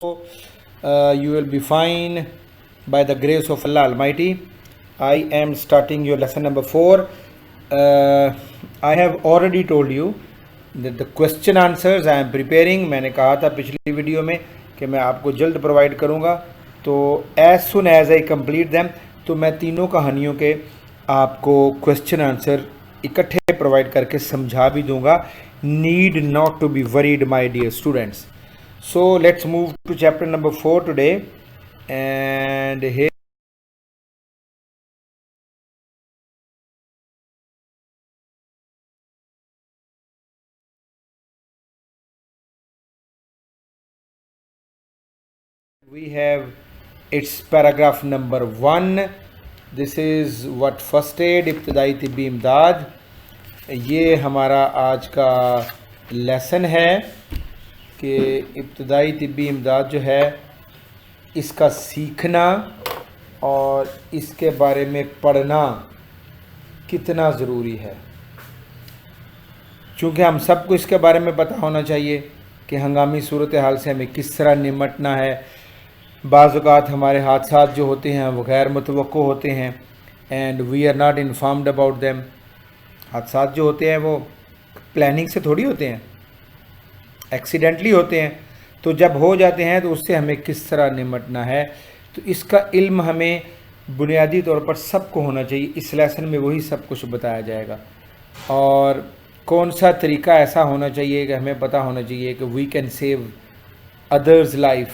You will be fine by the grace of Allah Almighty. I am starting your lesson number 4. I have already told you that the question answers I am preparing. मैंने कहा था पिछली video में कि मैं आपको जल्द provide करूँगा, तो as soon as I complete them तो मैं तीनों कहानियों के आपको क्वेश्चन आंसर इकट्ठे प्रोवाइड करके समझा भी दूंगा. Need not to be worried, my dear students. So let's move to chapter number 4 today, and here we have its paragraph number 1. This is what first aid इब्तदाई तिब्बी इमदाद. ये हमारा आज का लेसन है कि इब्तदाई तिब्बी इमदाद जो है इसका सीखना और इसके बारे में पढ़ना कितना ज़रूरी है. चूँकि हम सबको इसके बारे में पता होना चाहिए कि हंगामी सूरत हाल से हमें किस तरह निमटना है. बाज़ औक़ात हमारे हादसात जो होते हैं वो गैर मुतवक्को होते हैं and we are not informed about them. हादसात जो होते हैं वो प्लानिंग से थोड़ी होते हैं, एक्सीडेंटली होते हैं. तो जब हो जाते हैं तो उससे हमें किस तरह निमटना है, तो इसका इल्म हमें बुनियादी तौर पर सबको होना चाहिए. इस लेसन में वही सब कुछ बताया जाएगा. और कौन सा तरीका ऐसा होना चाहिए कि हमें पता होना चाहिए कि we can save others life.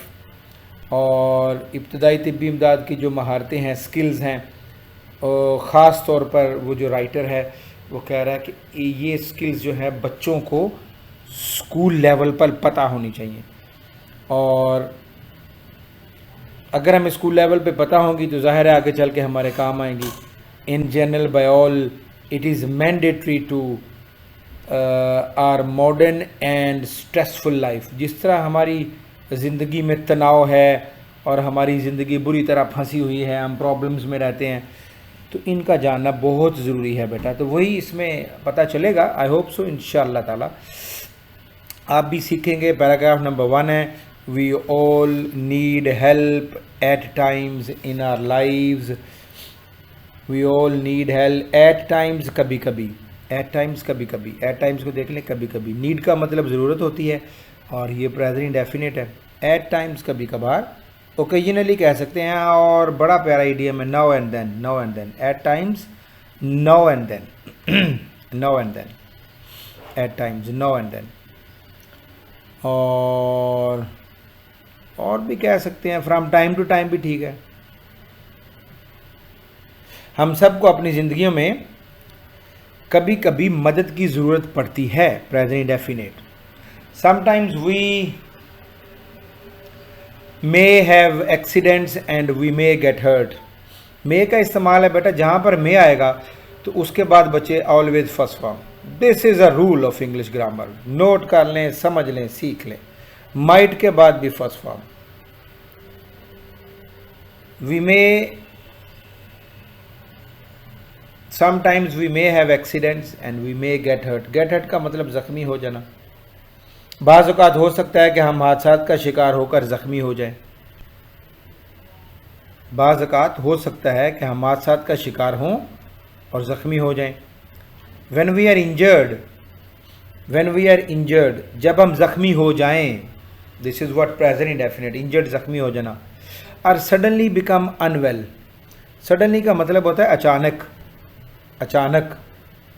और इब्तदाई तिब्बी इमदाद की जो महारतें हैं, स्किल्स हैं, और ख़ास तौर पर वो जो राइटर है वो कह रहा है कि ये स्किल्स जो है बच्चों को स्कूल लेवल पर पता होनी चाहिए. और अगर हमें स्कूल लेवल पे पता होगी तो ज़ाहिर है आगे चल के हमारे काम आएंगी. In general by all it is mandatory to our modern and stressful life. जिस तरह हमारी ज़िंदगी में तनाव है और हमारी ज़िंदगी बुरी तरह फंसी हुई है, हम प्रॉब्लम्स में रहते हैं, तो इनका जानना बहुत ज़रूरी है बेटा. तो वही इसमें पता चलेगा. आई होप सो इंशाअल्लाह ताला आप भी सीखेंगे. पैराग्राफ नंबर 1 है, we all need help at times in our lives. We all need help at times, कभी कभी. एट टाइम्स कभी कभी. एट टाइम्स को देख लें, कभी कभी. नीड का मतलब ज़रूरत होती है और ये प्रेजेंट इंडेफिनिट है. एट टाइम्स कभी कभार, ओकेजनली कह सकते हैं. और बड़ा प्यारा इडियम है, now and then. Now and then, at times, now and then. Now and then, at times, now and then. और भी कह सकते हैं, फ्रॉम टाइम टू टाइम भी ठीक है. हम सबको अपनी ज़िंदगियों में कभी कभी मदद की ज़रूरत पड़ती है. Present indefinite. Sometimes we may have accidents and we may get hurt. may का इस्तेमाल है बेटा जहाँ पर may आएगा तो उसके बाद बचे always first form. this is a rule of English grammar. Note कर लें, समझ लें, सीख लें. might के बाद भी first form. we may, sometimes we may have accidents and we may get hurt. get hurt का मतलब ज़ख्मी हो जाना. बाज़ औक़ात हो सकता है कि हम हादसात का शिकार होकर ज़ख्मी हो जाएं. बाज़ औक़ात हो सकता है कि हम हादसात का शिकार हों और ज़ख्मी हो जाएं. When we are injured, when we are injured, जब हम ज़ख्मी हो जाएं. This is what present indefinite. Injured, ज़ख्मी हो जाना. और सडनली बिकम अनवेल. सडनली का मतलब होता है अचानक, अचानक,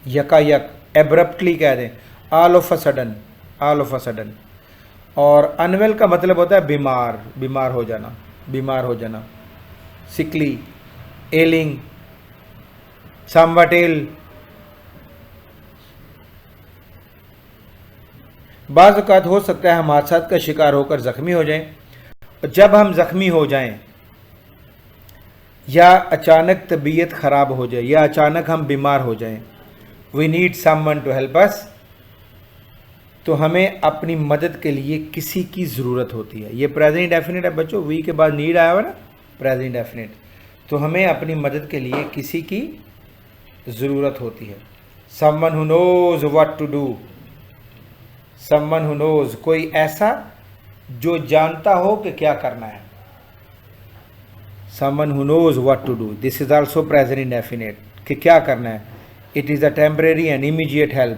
यकायक, एब्रप्टली कह दें, all of a sudden, all of a sudden. और अनवेल का मतलब होता है बीमार, बीमार हो जाना, बीमार हो जाना. सिकली, एलिंग, समवट इल. बाज़ औक़ात हो सकता है हम हादसात का शिकार होकर ज़ख्मी हो जाएं. जब हम ज़ख्मी हो जाएं या अचानक तबीयत ख़राब हो जाए या अचानक हम बीमार हो जाएं, we need someone to help us. तो हमें अपनी मदद के लिए किसी की ज़रूरत होती है. ये प्रेजेंट इंडेफिनिट है बच्चों. वी के बाद नीड आया हुआ ना, प्रेजेंट इंडेफिनिट. तो हमें अपनी मदद के लिए किसी की ज़रूरत होती है. Someone who knows what to do. Someone who knows, कोई ऐसा जो जानता हो कि क्या करना है, someone who knows what to do. This is also present indefinite, कि क्या करना है. It is a temporary and immediate help.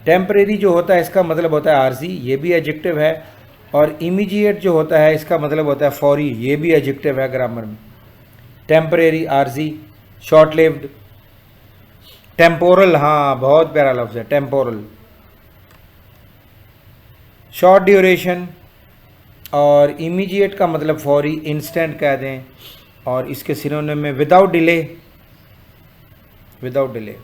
Temporary जो होता है इसका मतलब होता है आर्जी, ये भी एडजेक्टिव है, और इमीडिएट जो होता है इसका मतलब होता है फौरी, ये भी एडजेक्टिव है ग्रामर में. टेम्परेरी, आर्जी, शॉर्ट लिव्ड. टेम्पोरल, हाँ बहुत प्यारा लफ्ज़ है टेम्पोरल. शॉर्ट ड्यूरेशन और इमीडिएट का मतलब फौरी, इंस्टेंट कह दें, और इसके सिनोनिम में without delay. Without delay,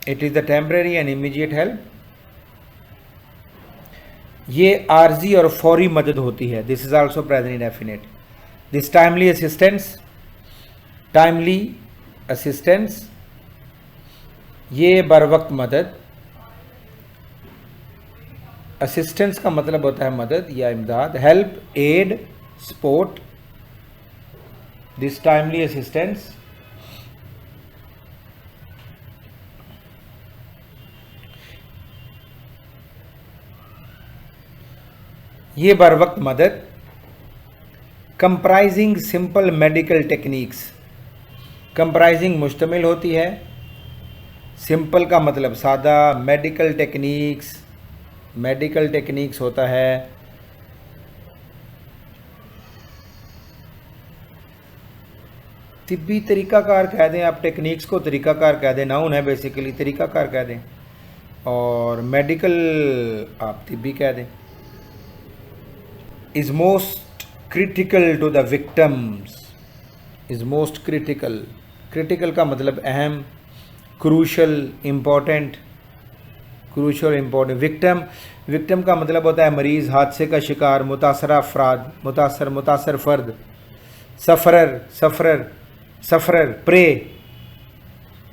it is the temporary and immediate help. ये आर्जी और फौरी मदद होती है. This is also present indefinite. This timely assistance, timely assistance, ये बर वक्त मदद. असिस्टेंस का मतलब होता है मदद या इमदाद. Help, aid, support. This timely assistance. ये बर वक्त मदद. Comprising simple medical techniques. Comprising मुश्तमिल होती है. सिंपल का मतलब सादा. मेडिकल टेक्निक्स, मेडिकल टेक्निक्स होता है तिब्बी तरीकाकार कह दें आप. टेक्निक्स को तरीकाकार कह दें, नाउन है बेसिकली, तरीकाकार कह दें. और मेडिकल आप तिब्बी कह दें. is most critical to the victims. is most critical. critical का मतलब अहम, crucial, important, crucial, important. victim, victim का मतलब होता है मरीज, हादसे का शिकार, मुतासरा अफराद, मुतासर फर्द. Sufferer, sufferer, prey.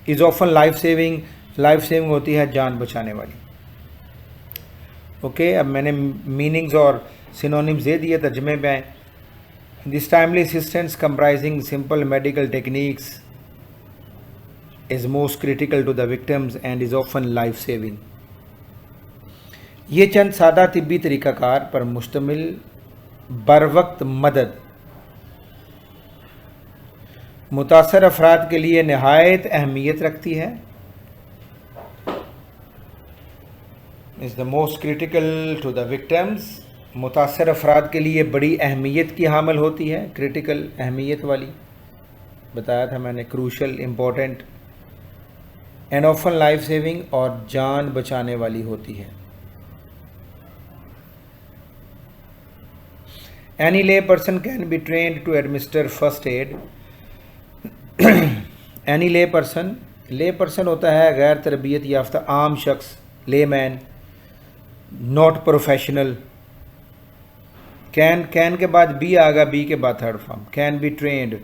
is often life saving. Life saving होती है जान बचाने वाली. ओके, अब मैंने मीनिंग्स और सिनोनिम्स दे दिए, तर्जमे में आए. This timely assistance comprising simple medical techniques is most critical to the victims and is often life saving. ये चंद सादा तिब्बी तरीक़ाकार पर मुश्तमिल बर वक्त मदद मुतासर अफराद के लिए नहायत अहमियत रखती है. Is the most critical to the victims. मुतासर अफराद के लिए बड़ी अहमियत की हामिल होती है. क्रिटिकल, अहमियत वाली बताया था मैंने. Crucial, important. And often life saving, और जान बचाने वाली होती है. Any lay person can be trained to administer first aid. Any lay person होता है गैर तरबियत याफ्ता आम शख्स, ले मैन, नॉट प्रोफेशनल. कैन के बाद बी आगा, बी के बाद third form. Can be trained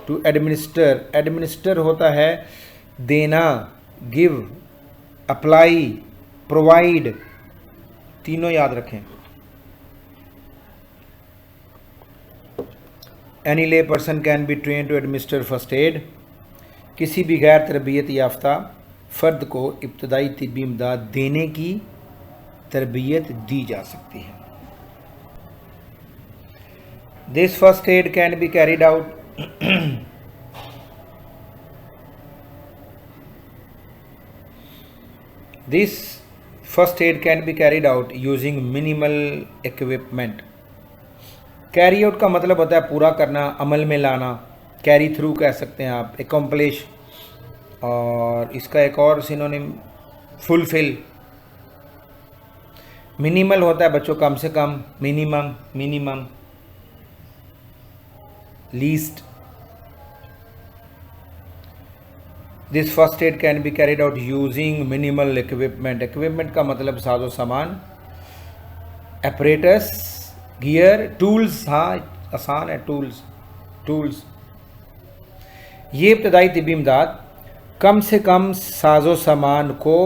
to administer. Administer होता है देना, गिव, अप्लाई, प्रोवाइड. तीनों याद रखें. Any lay person can be train to administer first aid. किसी भी गैर तरबियत याफ्ता फ़र्द को इब्तदाई तिब्बी इमदाद देने की तरबियत दी जा सकती है. This first aid can be carried out. This first aid can be carried out using minimal equipment. Carry out का मतलब होता है पूरा करना, अमल में लाना. कैरी थ्रू कह सकते हैं आप, एकम्प्लिश. और इसका एक और सिनोनिम फुलफिल. मिनिमल होता है बच्चों कम से कम, minimum, least. This first aid can be carried out using minimal equipment. Equipment का मतलब साजो सामान, एपरेटस, गियर, टूल्स. हाँ आसान है, टूल्स. ये इब्तदाई तिब्बी इमदाद कम से कम साजो सामान को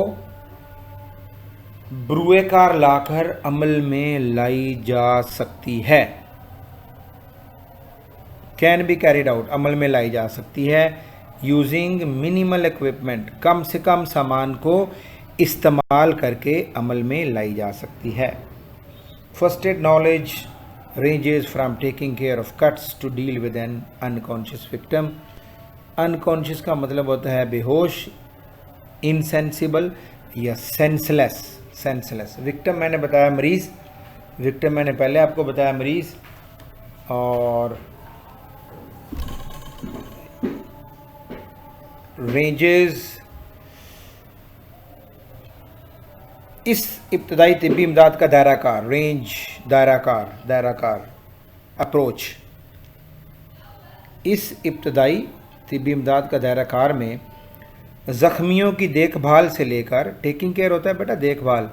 ब्रुए कार लाकर अमल में लाई जा सकती है. कैन बी कैरिड आउट, अमल में लाई जा सकती है यूजिंग मिनिमल इक्विपमेंट. कम से कम सामान को इस्तेमाल करके अमल में लाई जा सकती है। First aid knowledge ranges from taking care of cuts to deal with an unconscious victim. Unconscious का मतलब होता है बेहोश, इनसेंसिबल या सेंसलेस। विक्टिम मैंने बताया मरीज़, विक्टिम मैंने पहले आपको बताया मरीज़। और रेंजेस, इस इब्तदाई तिब्बी इमदाद का दायराकार, रेंज दायराकार अप्रोच, इस इब्तदाई तिब्बी इमदाद का दायराकार में ज़ख्मियों की देखभाल से लेकर, टेकिंग केयर होता है बेटा देखभाल,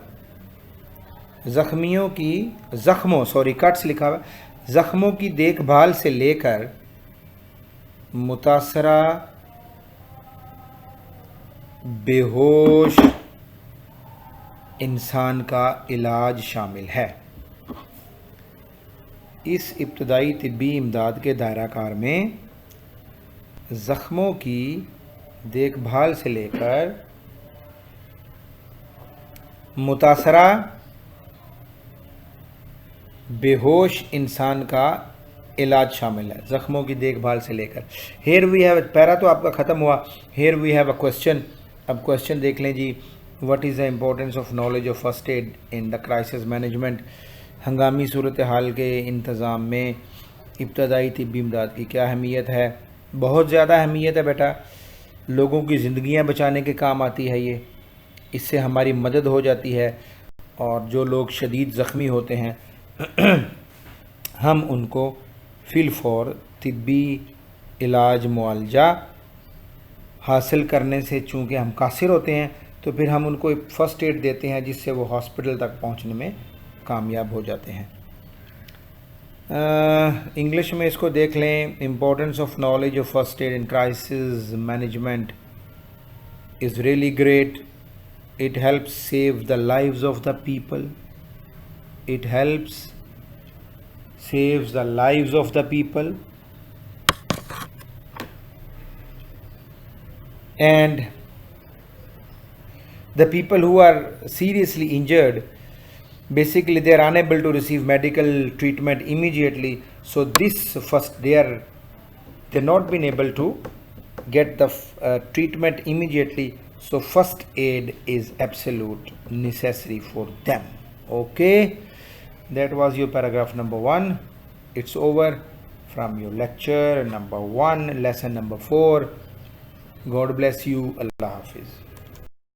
कट्स लिखा हुआ, ज़ख्मों की देखभाल से लेकर मुतासरा बेहोश इंसान का इलाज शामिल है। इस इब्तदाई तिब्बी इमदाद के दायराकार में ज़ख्मों की देखभाल से लेकर मुतासरा बेहोश इंसान का इलाज शामिल है। ज़ख्मों की देखभाल से लेकर। हेयर वी हैव, पैरा तो आपका ख़त्म हुआ। Here we have a question. अब क्वेश्चन देख लें जी। What is the importance of knowledge of first aid in the crisis management. हंगामी सूरत हाल के इंतज़ाम में इब्तदाई तिब्बी इमदाद की क्या अहमियत है। बहुत ज़्यादा अहमियत है बेटा, लोगों की ज़िंदगियां बचाने के काम आती है ये, इससे हमारी मदद हो जाती है। और जो लोग शदीद ज़ख्मी होते हैं हम उनको फिल फॉर तिब्बी इलाज मुआलजा हासिल करने से, चूँकि हम कासिर होते हैं तो फिर हम उनको एक फ़र्स्ट एड देते हैं जिससे वो हॉस्पिटल तक पहुंचने में कामयाब हो जाते हैं। इंग्लिश में इसको देख लें। Importance of knowledge of first aid in crisis management is really great. It helps save the lives of the people. It helps saves the lives of the people, and the people who are seriously injured, basically they are unable to receive medical treatment immediately, so this first they're not been able to get the treatment immediately, so first aid is absolute necessary for them. Okay, that was your paragraph number 1. It's over from your lecture number 1, lesson number 4. God bless you. Allah Hafiz.